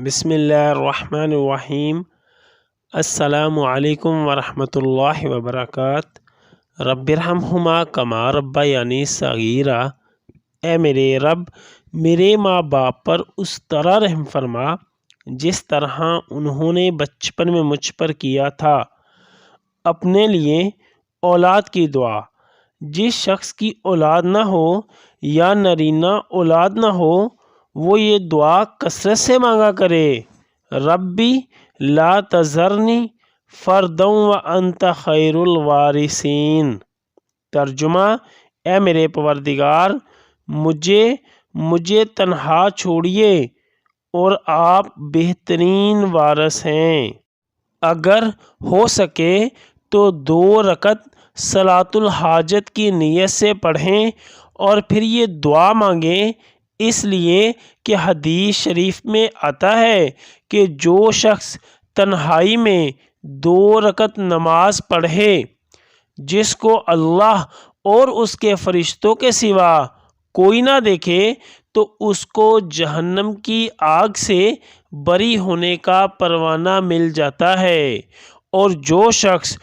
بسم اللہ الرحمن الرحیم۔ السلام علیکم ورحمۃ اللہ وبرکاتہ۔ رب ارحمہما کما ربیانی صغیرا۔ اے میرے رب، میرے ماں باپ پر اس طرح رحم فرما جس طرح انہوں نے بچپن میں مجھ پر کیا تھا۔ اپنے لیے اولاد کی دعا۔ جس شخص کی اولاد نہ ہو یا نرینہ اولاد نہ ہو وہ یہ دعا کثرت سے مانگا کرے۔ ربی لا تذرنی فردا وانت خیر الوارثین۔ ترجمہ: اے میرے پروردگار، مجھے تنہا چھوڑیے اور آپ بہترین وارث ہیں۔ اگر ہو سکے تو 2 رکعت صلاۃ الحاجت کی نیت سے پڑھیں اور پھر یہ دعا مانگیں، اس لیے کہ حدیث شریف میں آتا ہے کہ جو شخص تنہائی میں 2 رکعت نماز پڑھے جس کو اللہ اور اس کے فرشتوں کے سوا کوئی نہ دیکھے تو اس کو جہنم کی آگ سے بری ہونے کا پروانہ مل جاتا ہے، اور جو شخص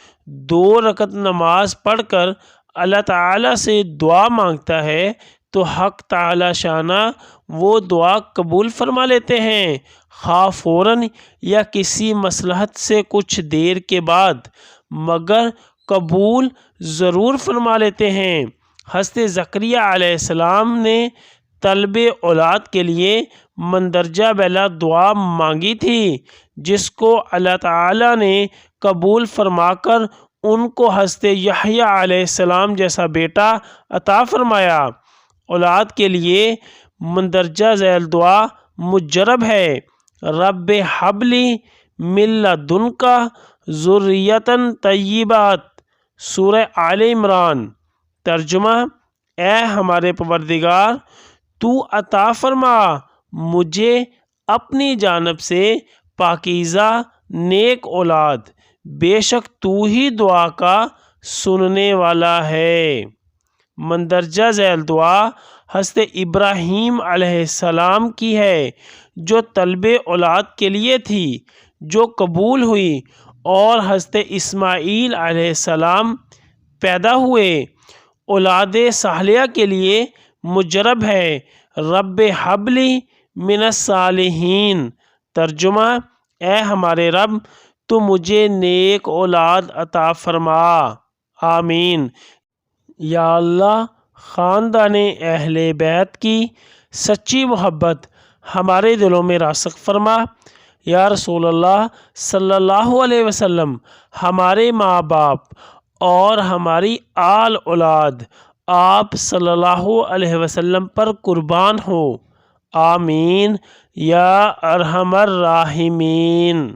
2 رکعت نماز پڑھ کر اللہ تعالیٰ سے دعا مانگتا ہے تو حق تعالیٰ شانہ وہ دعا قبول فرما لیتے ہیں، خواہ فوراً یا کسی مصلحت سے کچھ دیر کے بعد، مگر قبول ضرور فرما لیتے ہیں۔ حضرت زکریا علیہ السلام نے طلب اولاد کے لیے مندرجہ بالا دعا مانگی تھی، جس کو اللہ تعالیٰ نے قبول فرما کر ان کو حضرت یحییٰ علیہ السلام جیسا بیٹا عطا فرمایا۔ اولاد کے لیے مندرجہ ذیل دعا مجرب ہے: رب ھب لی من لدنک ذریۃ طیبہ۔ سورہ آل عمران۔ ترجمہ: اے ہمارے پروردگار، تو عطا فرما مجھے اپنی جانب سے پاکیزہ نیک اولاد، بے شک تو ہی دعا کا سننے والا ہے۔ مندرجہ ذیل دعا حضرت ابراہیم علیہ السلام کی ہے، جو طلب اولاد کے لیے تھی، جو قبول ہوئی، اور حضرت اسماعیل علیہ السلام پیدا ہوئے۔ اولاد صالحہ کے لیے مجرب ہے: رب ھب لی من الصالحین۔ ترجمہ: اے ہمارے رب، تو مجھے نیک اولاد عطا فرما۔ آمین۔ یا اللہ، خاندان اہل بیت کی سچی محبت ہمارے دلوں میں راسخ فرما۔ یا رسول اللہ صلی اللہ علیہ وسلم، ہمارے ماں باپ اور ہماری آل اولاد آپ صلی اللہ علیہ وسلم پر قربان ہو۔ آمین یا ارحم الراحمین۔